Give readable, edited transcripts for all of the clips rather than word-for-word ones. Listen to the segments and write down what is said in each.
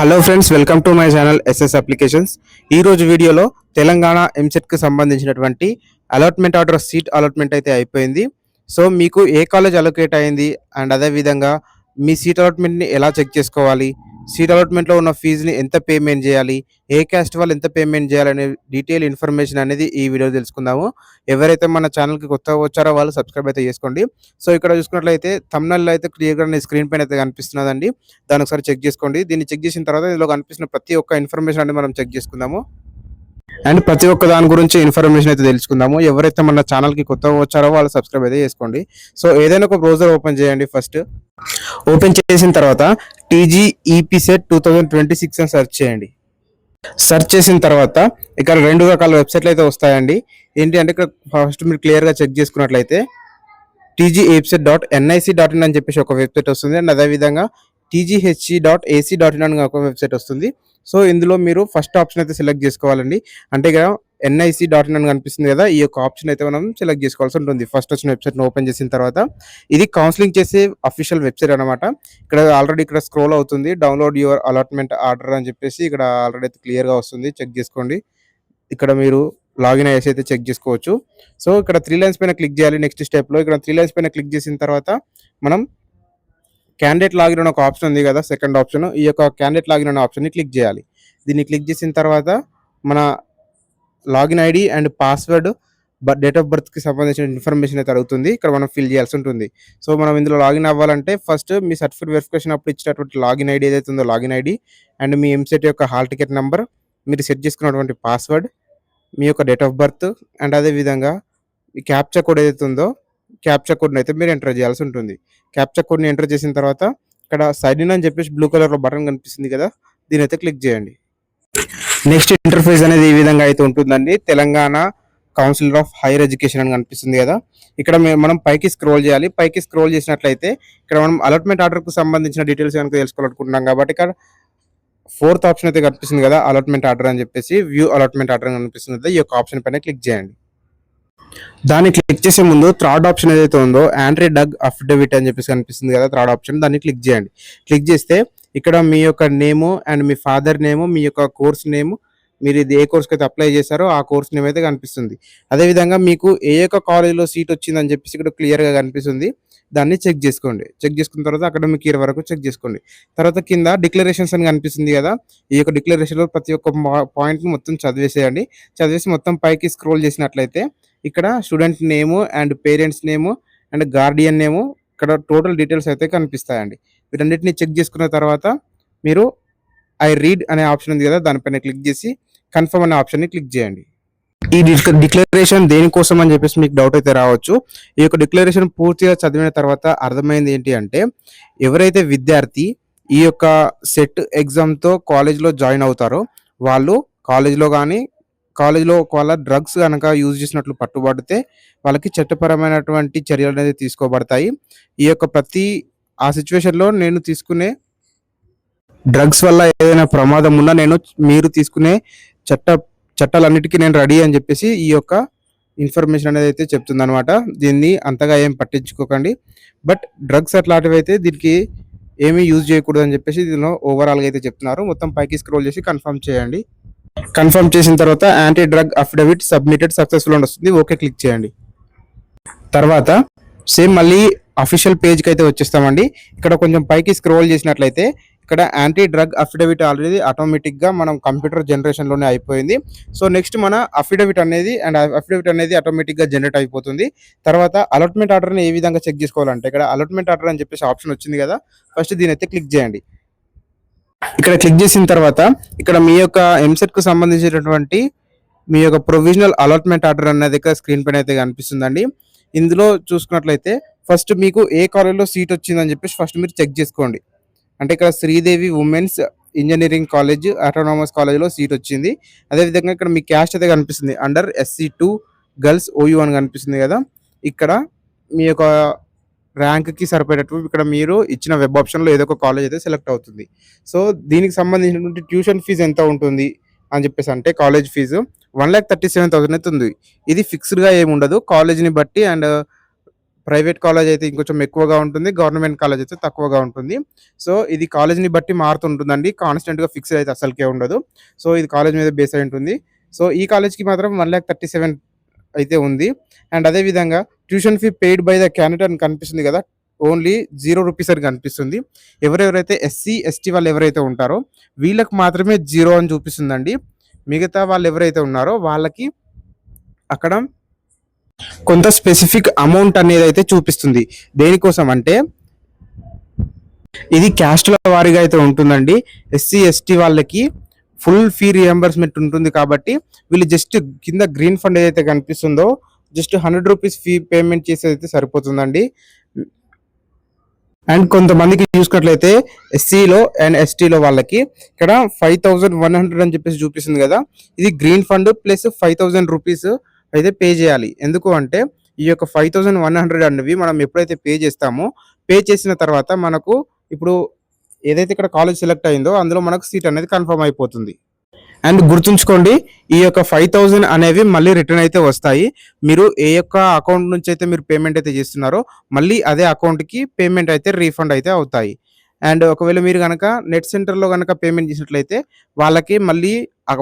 Hello friends, welcome to my channel SS applications. ఈ రోజు వీడియోలో తెలంగాణ ఎంసెట్కి సంబంధించినటువంటి అలాట్మెంట్ ఆర్డర్ సీట్ అలాట్మెంట్ అయితే అయిపోయింది. సో మీకు ఏ కాలేజ్ అలొకేట్ అయింది అండ్ అదేవిధంగా మీ సీట్ అలాట్మెంట్ని ఎలా చెక్ చేసుకోవాలి, సీట్ అలాట్మెంట్లో ఉన్న ఫీజుని ఎంత పేమెంట్ చేయాలి, ఏ క్యాస్ట్ వాళ్ళు ఎంత పేమెంట్ చేయాలనే డీటెయిల్ ఇన్ఫర్మేషన్ అనేది ఈ వీడియో తెలుసుకుందాము. ఎవరైతే మన ఛానల్కి కొత్తగా వచ్చారో వాళ్ళు సబ్స్క్రైబ్ అయితే చేసుకోండి. సో ఇక్కడ చూసుకున్నట్లయితే థంబ్నెయిల్ అయితే క్లియర్గా స్క్రీన్ పైన అయితే కనిపిస్తున్నదండి. దాన్ని ఒకసారి చెక్ చేసుకోండి. దీన్ని చెక్ చేసిన తర్వాత ఇందులో కనిపిస్తున్న ప్రతి ఒక్క ఇన్ఫర్మేషన్ అనేది మనం చెక్ చేసుకుందాము అండ్ ప్రతి ఒక్క దాని గురించి ఇన్ఫర్మేషన్ అయితే తెలుసుకుందాము. ఎవరైతే మన ఛానల్కి కొత్తగా వచ్చారో వాళ్ళు సబ్స్క్రైబ్ అయితే చేసుకోండి. సో ఏదైనా ఒక బ్రౌజర్ ఓపెన్ చేయండి. ఫస్ట్ ఓపెన్ చేసిన తర్వాత TGEPSET 2026 అని సెర్చ్ చేయండి. సెర్చ్ చేసిన తర్వాత ఇక్కడ రెండు రకాల వెబ్సైట్లు అయితే వస్తాయండి. ఏంటి అంటే ఇక్కడ ఫస్ట్ మీరు క్లియర్గా చెక్ చేసుకున్నట్లయితే tgepset.nic.in అని చెప్పేసి ఒక వెబ్సైట్ వస్తుంది అండ్ అదేవిధంగా tghc.ac.in అని ఒక వెబ్సైట్ వస్తుంది. సో ఇందులో మీరు ఫస్ట్ ఆప్షన్ అయితే సెలెక్ట్ చేసుకోవాలండి. అంటే ఇక్కడ nic.in అని కనిపిస్తుంది కదా, ఈ యొక్క ఆప్షన్ అయితే మనం సెలెక్ట్ చేసుకోవాల్సి ఉంటుంది. ఫస్ట్ వచ్చిన వెబ్సైట్ని ఓపెన్ చేసిన తర్వాత ఇది కౌన్సిలింగ్ చేసే అఫీషియల్ వెబ్సైట్ అనమాట. ఇక్కడ ఆల్రెడీ ఇక్కడ స్క్రోల్ అవుతుంది, డౌన్లోడ్ యువర్ అలాట్మెంట్ ఆర్డర్ అని చెప్పేసి ఇక్కడ ఆల్రెడీ అయితే క్లియర్గా వస్తుంది. చెక్ చేసుకోండి. ఇక్కడ మీరు లాగిన్ అయ్యేసి అయితే చెక్ చేసుకోవచ్చు. సో ఇక్కడ 3 లైన్స్ పైన క్లిక్ చేయాలి. నెక్స్ట్ స్టెప్లో ఇక్కడ 3 లైన్స్ పైన క్లిక్ చేసిన తర్వాత మనం క్యాండిడేట్ లాగిన్ అనే ఒక ఆప్షన్ ఉంది కదా, సెకండ్ ఆప్షన్, ఈ యొక్క క్యాండిడేట్ లాగిన్ అనే ఆప్షన్ని క్లిక్ చేయాలి. దీన్ని క్లిక్ చేసిన తర్వాత మన login ID and password, date of బర్త్కి సంబంధించిన ఇన్ఫర్మేషన్ అయితే అడుగుతుంది. ఇక్కడ మనం ఫిల్ చేయాల్సి ఉంటుంది. సో మనం ఇందులో లాగిన్ అవ్వాలంటే ఫస్ట్ మీ సర్టిఫికేట్ వెరిఫికేషన్ అప్పుడు ఇచ్చినటువంటి లాగిన్ ఐడి ఏదైతే ఉందో లాగిన్ ఐడి అండ్ మీ ఎంసెట్ యొక్క హాల్ టికెట్ నెంబర్, మీరు సెట్ చేసుకున్నటువంటి పాస్వర్డ్, మీ యొక్క డేట్ ఆఫ్ బర్త్ అండ్ అదేవిధంగా మీ క్యాప్చా కోడ్ ఏదైతే ఉందో క్యాప్చా కోడ్ని అయితే మీరు ఎంటర్ చేయాల్సి ఉంటుంది. క్యాప్చా కోడ్ని ఎంటర్ చేసిన తర్వాత ఇక్కడ సైన్ ఇన్ అని చెప్పేసి బ్లూ కలర్లో బటన్ కనిపిస్తుంది కదా, దీని అయితే క్లిక్ చేయండి. నెక్స్ట్ ఇంటర్ఫేస్ అనేది ఈ విధంగా అయితే ఉంటుందండి. Telangana council of higher education అని కనిపిస్తుంది కదా, ఇక్కడ మనం పైకి స్క్రోల్ చేయాలి. పైకి స్క్రోల్ చేసినట్లయితే ఇక్కడ మనం అలాట్మెంట్ ఆర్డర్కు సంబంధించిన డీటెయిల్స్ కనుక తెలుసుకోవాలనుకుంటున్నాం కాబట్టి ఇక్కడ 4th ఆప్షన్ అయితే కనిపిస్తుంది కదా, అలాట్మెంట్ ఆర్డర్ అని చెప్పేసి వ్యూ అలాట్మెంట్ ఆర్డర్ కనిపిస్తుంది కదా, ఈ యొక్క ఆప్షన్ పైన క్లిక్ చేయండి. దాన్ని క్లిక్ చేసే ముందు థర్డ్ ఆప్షన్ ఏదైతే ఉందో యాంటీ డ్రగ్ అఫిడవిట్ అని చెప్పేసి కనిపిస్తుంది కదా, థర్డ్ ఆప్షన్, దాన్ని క్లిక్ చేయండి. క్లిక్ చేస్తే ఇక్కడ మీ యొక్క name and me father name, మీ యొక్క కోర్స్ నేము, మీరు ఇది ఏ కోర్స్కి అయితే అప్లై చేశారో ఆ కోర్స్ నేమ్ అయితే కనిపిస్తుంది. అదేవిధంగా మీకు ఏ యొక్క కాలేజ్లో సీట్ వచ్చిందని చెప్పేసి ఇక్కడ క్లియర్గా కనిపిస్తుంది. దాన్ని చెక్ చేసుకోండి. చెక్ చేసుకున్న తర్వాత అకాడమిక్ ఇయర్ వరకు చెక్ చేసుకోండి. తర్వాత కింద డిక్లరేషన్స్ అని కనిపిస్తుంది కదా, ఈ యొక్క డిక్లరేషన్లో ప్రతి ఒక్క పాయింట్ని మొత్తం చదివేసేయండి. చదివేసి మొత్తం పైకి స్క్రోల్ చేసినట్లయితే ఇక్కడ student name and parents name and guardian name, ఇక్కడ టోటల్ డీటెయిల్స్ అయితే కనిపిస్తాయండి. వీటన్నిటిని చెక్ చేసుకున్న తర్వాత మీరు ఐ రీడ్ అనే ఆప్షన్ ఉంది కదా, దానిపైన క్లిక్ చేసి కన్ఫర్మ్ అనే ఆప్షన్ని క్లిక్ చేయండి. ఈ డిక్లరేషన్ దేనికోసం అని చెప్పేసి మీకు డౌట్ అయితే రావచ్చు. ఈ యొక్క డిక్లరేషన్ పూర్తిగా చదివిన తర్వాత అర్థమైంది ఏంటి అంటే, ఎవరైతే విద్యార్థి ఈ యొక్క సెట్ ఎగ్జామ్తో కాలేజ్లో జాయిన్ అవుతారో వాళ్ళు కాలేజ్లో ఒకవేళ డ్రగ్స్ కనుక యూజ్ చేసినట్లు పట్టుబడితే వాళ్ళకి చట్టపరమైనటువంటి చర్యలు అనేది తీసుకోబడతాయి. ఈ యొక్క ఆ సిచ్యువేషన్లో నేను తీసుకునే డ్రగ్స్ వల్ల ఏదైనా ప్రమాదం ఉన్నా మీరు తీసుకునే చట్టాలన్నిటికీ నేను రెడీ అని చెప్పేసి ఈ యొక్క ఇన్ఫర్మేషన్ అనేది అయితే చెప్తుంది అనమాట. దీన్ని అంతగా ఏం పట్టించుకోకండి. బట్ డ్రగ్స్ అట్లాంటివి అయితే దీనికి ఏమీ యూజ్ చేయకూడదు అని చెప్పేసి దీనిలో ఓవరాల్గా అయితే చెప్తున్నారు. మొత్తం పైకి స్క్రోల్ చేసి కన్ఫర్మ్ చేయండి. కన్ఫర్మ్ చేసిన తర్వాత anti drug affidavit submitted successful అని వస్తుంది. ఓకే క్లిక్ చేయండి. తర్వాత సేమ్ మళ్ళీ అఫీషియల్ పేజ్కి అయితే వచ్చేస్తామండి. ఇక్కడ కొంచెం పైకి స్క్రోల్ చేసినట్లయితే ఇక్కడ యాంటీ డ్రగ్ అఫిడవిట్ ఆల్రెడీ ఆటోమేటిక్గా మనం కంప్యూటర్ జనరేషన్లోనే అయిపోయింది. సో నెక్స్ట్ మన అఫిడవిట్ అనేది ఆటోమేటిక్గా జనరేట్ అయిపోతుంది. తర్వాత అలాట్మెంట్ ఆర్డర్ని ఏ విధంగా చెక్ చేసుకోవాలంటే ఇక్కడ అలాట్మెంట్ ఆర్డర్ అని చెప్పేసి ఆప్షన్ వచ్చింది కదా, ఫస్ట్ దీని అయితే క్లిక్ చేయండి. ఇక్కడ క్లిక్ చేసిన తర్వాత ఇక్కడ మీ యొక్క ఎంసెట్కు సంబంధించినటువంటి మీ యొక్క ప్రొవిజనల్ అలాట్మెంట్ ఆర్డర్ అనేది ఇక్కడ స్క్రీన్ పైన అయితే కనిపిస్తుందండి. ఇందులో చూసుకున్నట్లయితే ఫస్ట్ మీకు ఏ కాలేజ్లో సీట్ వచ్చిందని చెప్పేసి ఫస్ట్ మీరు చెక్ చేసుకోండి. అంటే ఇక్కడ Sridevi women's engineering college autonomous కాలేజ్లో సీట్ వచ్చింది. అదేవిధంగా ఇక్కడ మీ క్యాస్ట్ అయితే కనిపిస్తుంది, అండర్ SC2 గర్ల్స్ OU అని కనిపిస్తుంది కదా, ఇక్కడ మీ యొక్క ర్యాంక్కి సరిపోయేటట్టు ఇక్కడ మీరు ఇచ్చిన వెబ్ ఆప్షన్లో ఏదో ఒక కాలేజ్ అయితే సెలెక్ట్ అవుతుంది. సో దీనికి సంబంధించినటువంటి ట్యూషన్ ఫీజు ఎంత ఉంటుంది అని చెప్పేసి అంటే కాలేజ్ ఫీజు 1,37,000 అయితే ఉంది. ఇది ఫిక్స్డ్గా ఏమి ఉండదు, కాలేజ్ని బట్టి అండ్ ప్రైవేట్ కాలేజ్ అయితే ఇంకొంచెం ఎక్కువగా ఉంటుంది. గవర్నమెంట్ కాలేజ్ అయితే తక్కువగా ఉంటుంది. సో, ఇది కాలేజ్‌ని బట్టి మారుతుంటుందండి. కాన్స్టెంట్‌గా ఫిక్స్‌డ్ అయితే అస్సలకే ఉండదు. సో, ఇది కాలేజ్ మీద బేస్ అయి ఉంటుంది. సో, ఈ కాలేజ్‌కి మాత్రం 1,37,000 అయితే ఉంది. అండ్ అదే విధంగా tuition fee paid by the candidate అని కనిపిస్తుంది గదా! ఓన్లీ ₹0 అని కనిపిస్తుంది. ఎవరెవరైతే ఎస్సీ, ఎస్టీ వాళ్ళు ఎవరైతే ఉంటారో వీళ్ళకి మాత్రమే 0 అని చూపిస్తుందండి. మిగతా వాళ్ళు ఎవరైతే ఉన్నారో వాళ్ళకి అక్కడ కొంత స్పెసిఫిక్ అమౌంట్ అనేదైతే చూపిస్తుంది. దేనికోసం అంటే ఇది క్యాస్ట్‌ల వారీగా అయితే ఉంటుందండి. ఎస్సీ, ఎస్టీ వాళ్ళకి ఫుల్ ఫీ రియంబర్స్‌మెంట్ ఉంటుంది కాబట్టి వీళ్ళు జస్ట్ కింద గ్రీన్ ఫండ్ ఏదైతే కనిపిస్తుందో జస్ట్ ₹100 ఫీ పేమెంట్ చేసేదైతే సరిపోతుందండి. అండ్ కొంతమందికి చూసుకున్నట్లయితే ఎస్సీలో అండ్ ఎస్టీలో వాళ్ళకి ఇక్కడ 5,100 అని చెప్పేసి చూపిస్తుంది కదా. ఇది గ్రీన్ ఫండ్ ప్లస్ ₹5,000 అయితే పే చేయాలి. ఎందుకు అంటే ఈ యొక్క 5,100 అనేవి మనం ఎప్పుడైతే పే చేస్తామో పే చేసిన తర్వాత మనకు ఇప్పుడు ఏదైతే ఇక్కడ కాలేజ్ సెలెక్ట్ అయిందో అందులో మనకు సీట్ అనేది కన్ఫర్మ్ అయిపోతుంది. అండ్ గుర్తుంచుకోండి ఈ యొక్క 5,000 అనేవి మళ్ళీ రిటర్న్ అయితే వస్తాయి. మీరు ఏ యొక్క అకౌంట్ నుంచి అయితే మీరు పేమెంట్ అయితే చేస్తున్నారో మళ్ళీ అదే అకౌంట్‌కి పేమెంట్ అయితే రీఫండ్ అయితే అవుతాయి. అండ్ ఒకవేళ మీరు గనక నెట్ సెంటర్‌లో గనక పేమెంట్ చేసినట్లయితే వాళ్ళకి మళ్ళీ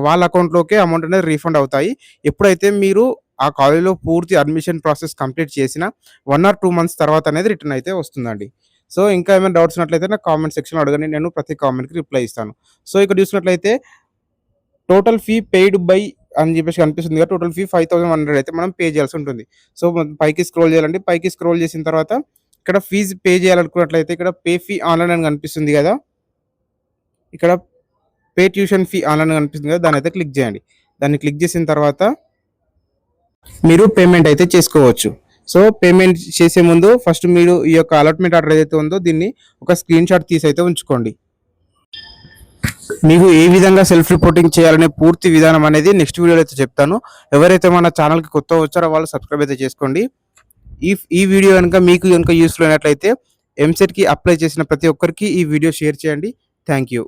వాళ్ళ అకౌంట్‌లోకే అమౌంట్ అనేది రీఫండ్ అవుతాయి. ఎప్పుడైతే మీరు ఆ కాలేజ్‌లో పూర్తి అడ్మిషన్ ప్రాసెస్ కంప్లీట్ చేసిన 1 ఆర్ 2 మంత్స్ తర్వాత అనేది రిటర్న్ అయితే వస్తుందండి. సో, ఇంకా ఏమైనా డౌట్స్ ఉన్నట్లయితే నాకు కామెంట్ సెక్షన్‌లో అడగండి. నేను ప్రతి కామెంట్‌కి రిప్లై ఇస్తాను. సో, ఇక్కడ చూసినట్లయితే టోటల్ ఫీ పెయిడ్ బై అని చెప్పేసి కనిపిస్తుంది కదా. టోటల్ ఫీ 5,100 అయితే మనం పే చేయాల్సి ఉంటుంది. సో, పైకి స్క్రోల్ చేయాలండి. పైకి స్క్రోల్ చేసిన తర్వాత ఇక్కడ ఫీజ్ పే చేయాలనుకున్నట్లయితే ఇక్కడ పే ఫీ ఆన్‌లైన్ అని కనిపిస్తుంది కదా. ఇక్కడ పే ట్యూషన్ ఫీ ఆన్‌లైన్ అని కనిపిస్తుంది కదా. దాన్నయితే క్లిక్ చేయండి. దాన్ని క్లిక్ చేసిన తర్వాత మీరు పేమెంట్ అయితే చేసుకోవచ్చు. సో, పేమెంట్ చేసే ముందు ఫస్ట్ మీరు ఈ యొక్క అలాట్‌మెంట్ ఆర్డర్ ఏదైతే ఉందో దీన్ని ఒక స్క్రీన్‌షాట్ తీసి అయితే ఉంచుకోండి. మీకు ఏ విధంగా సెల్ఫ్ రిపోర్టింగ్ చేయాలనే పూర్తి విధానం అనేది నెక్స్ట్ వీడియోలో అయితే చెప్తాను. ఎవరైతే మన ఛానల్‌కి కొత్తగా వచ్చారో వాళ్ళు సబ్స్క్రైబ్ అయితే చేసుకోండి. ఈ వీడియో మీకు యూజ్‌ఫుల్ అయినట్లయితే ఎంసెట్‌కి అప్లై చేసిన ప్రతి ఒక్కరికి ఈ వీడియో షేర్ చేయండి. Thank you.